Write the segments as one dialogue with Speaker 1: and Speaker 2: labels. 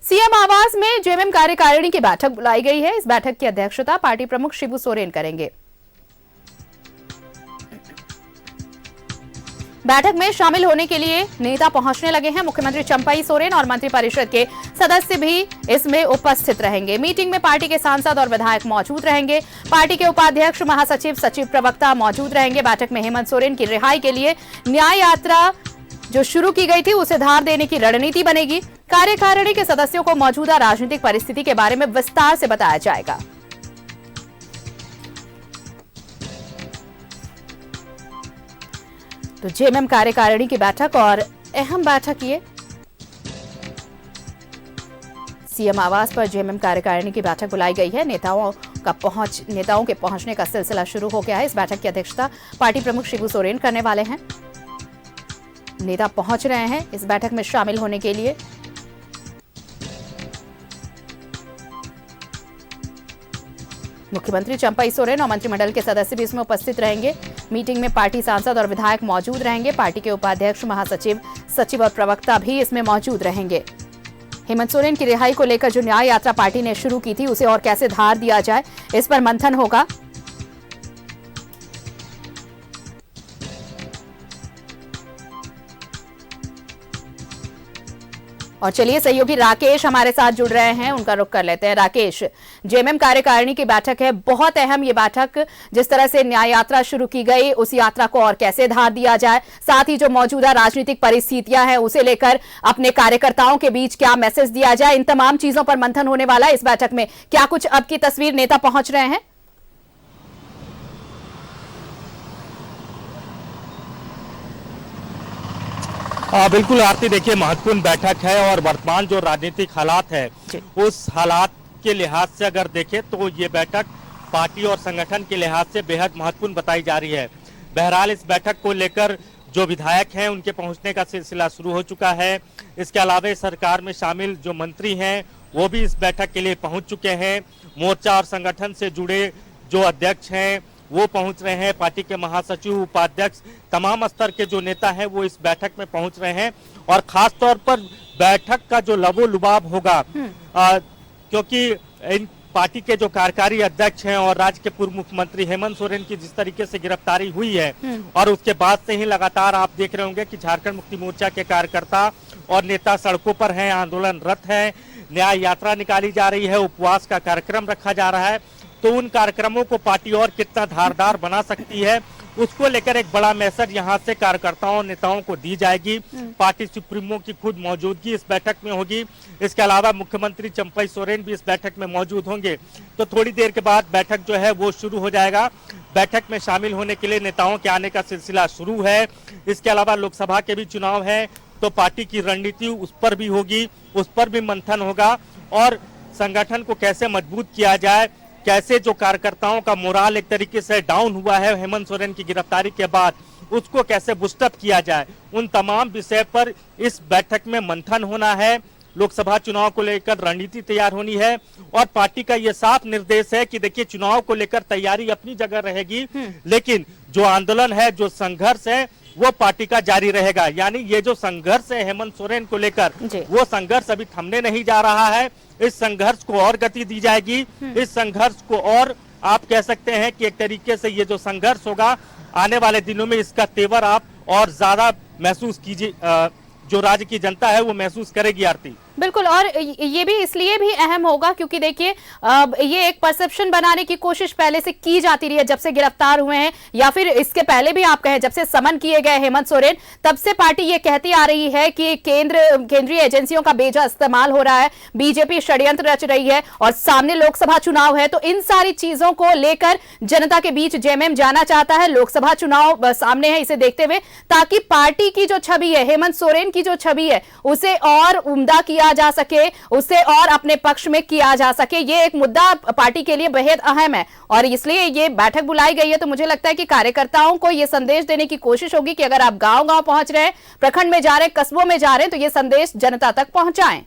Speaker 1: CM आवास में JMM कार्यकारिणी की बैठक बुलाई गई है। इस बैठक की अध्यक्षता पार्टी प्रमुख शिबू सोरेन करेंगे। बैठक में शामिल होने के लिए नेता पहुंचने लगे हैं। मुख्यमंत्री चंपाई सोरेन और मंत्रिपरिषद के सदस्य भी इसमें उपस्थित रहेंगे। मीटिंग में पार्टी के सांसद और विधायक मौजूद रहेंगे। पार्टी के उपाध्यक्ष, महासचिव, सचिव, प्रवक्ता मौजूद रहेंगे। बैठक में हेमंत सोरेन की रिहाई के लिए न्याय यात्रा जो शुरू की गई थी उसे धार देने की रणनीति बनेगी। कार्यकारिणी के सदस्यों को मौजूदा राजनीतिक परिस्थिति के बारे में विस्तार से बताया जाएगा। तो जेएमएम कार्यकारिणी की बैठक और अहम बैठक ये सीएम आवास पर जेएमएम कार्यकारिणी की बैठक बुलाई गई है। नेताओं के पहुंचने का सिलसिला शुरू हो गया है। इस बैठक की अध्यक्षता पार्टी प्रमुख शिबू सोरेन करने वाले हैं। नेता पहुंच रहे हैं इस बैठक में शामिल होने के लिए। मुख्यमंत्री चंपाई सोरेन और मंत्रिमंडल के सदस्य भी इसमें उपस्थित रहेंगे। मीटिंग में पार्टी सांसद और विधायक मौजूद रहेंगे। पार्टी के उपाध्यक्ष, महासचिव, सचिव और प्रवक्ता भी इसमें मौजूद रहेंगे। हेमंत सोरेन की रिहाई को लेकर जो न्याय यात्रा पार्टी ने शुरू की थी उसे और कैसे धार दिया जाए, इस पर मंथन होगा। और चलिए सहयोगी राकेश हमारे साथ जुड़ रहे हैं, उनका रुख कर लेते हैं। राकेश, जेएमएम कार्यकारिणी की बैठक है, बहुत अहम ये बैठक। जिस तरह से न्याय यात्रा शुरू की गई उस यात्रा को और कैसे धार दिया जाए, साथ ही जो मौजूदा राजनीतिक परिस्थितियां हैं उसे लेकर अपने कार्यकर्ताओं के बीच क्या मैसेज दिया जाए, इन तमाम चीजों पर मंथन होने वाला है इस बैठक में। क्या कुछ अब की तस्वीर नेता पहुंच रहे हैं?
Speaker 2: बिल्कुल आरती, देखिए महत्वपूर्ण बैठक है और वर्तमान जो राजनीतिक हालात है उस हालात के लिहाज से अगर देखें तो ये बैठक पार्टी और संगठन के लिहाज से बेहद महत्वपूर्ण बताई जा रही है। बहरहाल इस बैठक को लेकर जो विधायक हैं उनके पहुंचने का सिलसिला शुरू हो चुका है। इसके अलावा सरकार में शामिल जो मंत्री हैं वो भी इस बैठक के लिए पहुंच चुके हैं। मोर्चा और संगठन से जुड़े जो अध्यक्ष हैं वो पहुंच रहे हैं। पार्टी के महासचिव, उपाध्यक्ष, तमाम स्तर के जो नेता हैं वो इस बैठक में पहुंच रहे हैं। और खास तौर पर बैठक का जो लबोलुबाब होगा, क्योंकि इन पार्टी के जो कार्यकारी अध्यक्ष हैं और राज्य के पूर्व मुख्यमंत्री हेमंत सोरेन की जिस तरीके से गिरफ्तारी हुई है और उसके बाद से ही लगातार आप देख रहे होंगे कि झारखंड मुक्ति मोर्चा के कार्यकर्ता और नेता सड़कों पर हैं, आंदोलनरत हैं, न्याय यात्रा निकाली जा रही है, उपवास का कार्यक्रम रखा जा रहा है। तो उन कार्यक्रमों को पार्टी और कितना धारदार बना सकती है उसको लेकर एक बड़ा मैसेज यहां से कार्यकर्ताओं, नेताओं को दी जाएगी। पार्टी सुप्रीमो की खुद मौजूदगी इस बैठक में होगी। इसके अलावा मुख्यमंत्री चंपाई सोरेन भी इस बैठक में मौजूद होंगे। तो थोड़ी देर के बाद बैठक जो है वो शुरू हो जाएगा। बैठक में शामिल होने के लिए नेताओं के आने का सिलसिला शुरू है। इसके अलावा लोकसभा के भी चुनाव है तो पार्टी की रणनीति उस पर भी होगी, उस पर भी मंथन होगा और संगठन को कैसे मजबूत किया जाए, कैसे जो कार्यकर्ताओं का मोराल एक तरीके से डाउन हुआ है हेमंत सोरेन की गिरफ्तारी के बाद, उसको कैसे बूस्टअप किया जाए, उन तमाम विषय पर इस बैठक में मंथन होना है। लोकसभा चुनाव को लेकर रणनीति तैयार होनी है और पार्टी का यह साफ निर्देश है कि देखिए चुनाव को लेकर तैयारी अपनी जगह रहेगी, लेकिन जो आंदोलन है, जो संघर्ष है वो पार्टी का जारी रहेगा। यानी ये जो संघर्ष है हेमंत सोरेन को लेकर, वो संघर्ष अभी थमने नहीं जा रहा है। इस संघर्ष को और गति दी जाएगी। इस संघर्ष को और आप कह सकते हैं कि एक तरीके से ये जो संघर्ष होगा आने वाले दिनों में इसका तेवर आप और ज्यादा महसूस कीजिए, जो राज्य की जनता है वो महसूस करेगी। आरती,
Speaker 1: बिल्कुल, और ये भी इसलिए भी अहम होगा क्योंकि देखिए ये एक परसेप्शन बनाने की कोशिश पहले से की जाती रही है, जब से गिरफ्तार हुए हैं या फिर इसके पहले भी आप कहें जब से समन किए गए हेमंत सोरेन, तब से पार्टी ये कहती आ रही है कि केंद्रीय एजेंसियों का बेजा इस्तेमाल हो रहा है, बीजेपी षड्यंत्र रच रही है और सामने लोकसभा चुनाव है। तो इन सारी चीजों को लेकर जनता के बीच जेएमएम जाना चाहता है। लोकसभा चुनाव सामने है, इसे देखते हुए ताकि पार्टी की जो छवि है, हेमंत सोरेन की जो छवि है, उसे और उम्दा किया जा सके, उसे और अपने पक्ष में किया जा सके। ये एक मुद्दा पार्टी के लिए बेहद अहम है और इसलिए ये बैठक बुलाई गई है। तो मुझे लगता है कि कार्यकर्ताओं को ये संदेश देने की कोशिश होगी कि अगर आप गांव-गांव पहुंच रहे हैं, प्रखंड में जा रहे हैं, कस्बों में जा रहे हैं, तो ये संदेश जनता तक पहुंचाएं।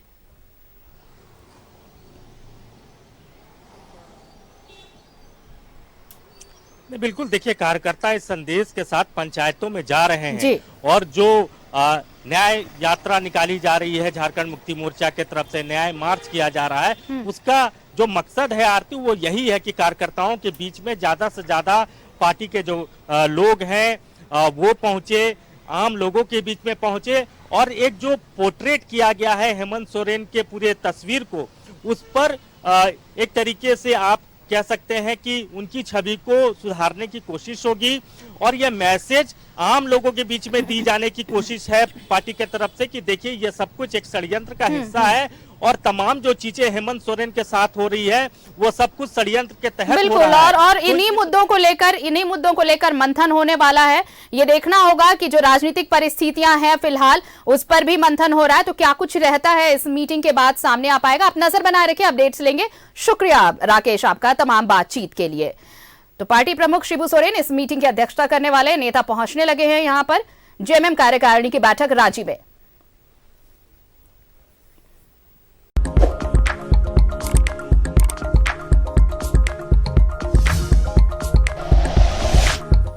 Speaker 2: बिल्कुल, देखिए कार्यकर्ता इस संदेश के साथ पंचायतों में जा रहे हैं और जो न्याय यात्रा निकाली जा रही है झारखंड मुक्ति मोर्चा के तरफ से, न्याय मार्च किया जा रहा है। उसका जो मकसद है आरती वो यही है कि कार्यकर्ताओं के बीच में ज्यादा से ज्यादा पार्टी के जो लोग हैं वो पहुंचे, आम लोगों के बीच में पहुंचे और एक जो पोर्ट्रेट किया गया है हेमंत सोरेन के पूरे तस्वीर को, उस पर एक तरीके से आप कह सकते हैं कि उनकी छवि को सुधारने की कोशिश होगी और यह मैसेज आम लोगों के बीच में दी जाने की कोशिश है पार्टी के तरफ से कि देखिए ये सब कुछ एक षड्यंत्र का हिस्सा है और तमाम जो चीजें हेमंत सोरेन के साथ हो रही है वो सब कुछ षड्यंत्र के तहत
Speaker 1: बिल्कुल
Speaker 2: हो रहा है।
Speaker 1: और इन्हीं मुद्दों को लेकर मंथन होने वाला है। ये देखना होगा कि जो राजनीतिक परिस्थितियां हैं फिलहाल उस पर भी मंथन हो रहा है, तो क्या कुछ रहता है इस मीटिंग के बाद सामने आ पाएगा। आप नजर बनाए रखिए, अपडेट्स लेंगे। शुक्रिया राकेश आपका तमाम बातचीत के लिए। तो पार्टी प्रमुख शिबू सोरेन इस मीटिंग की अध्यक्षता करने वाले नेता पहुंचने लगे हैं यहां पर। जेएमएम कार्यकारिणी की बैठक रांची में।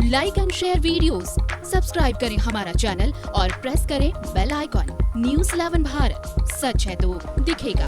Speaker 3: Like and share videos, subscribe करें हमारा चैनल और प्रेस करें बेल आइकॉन। न्यूज़ 11 भारत, सच है तो दिखेगा।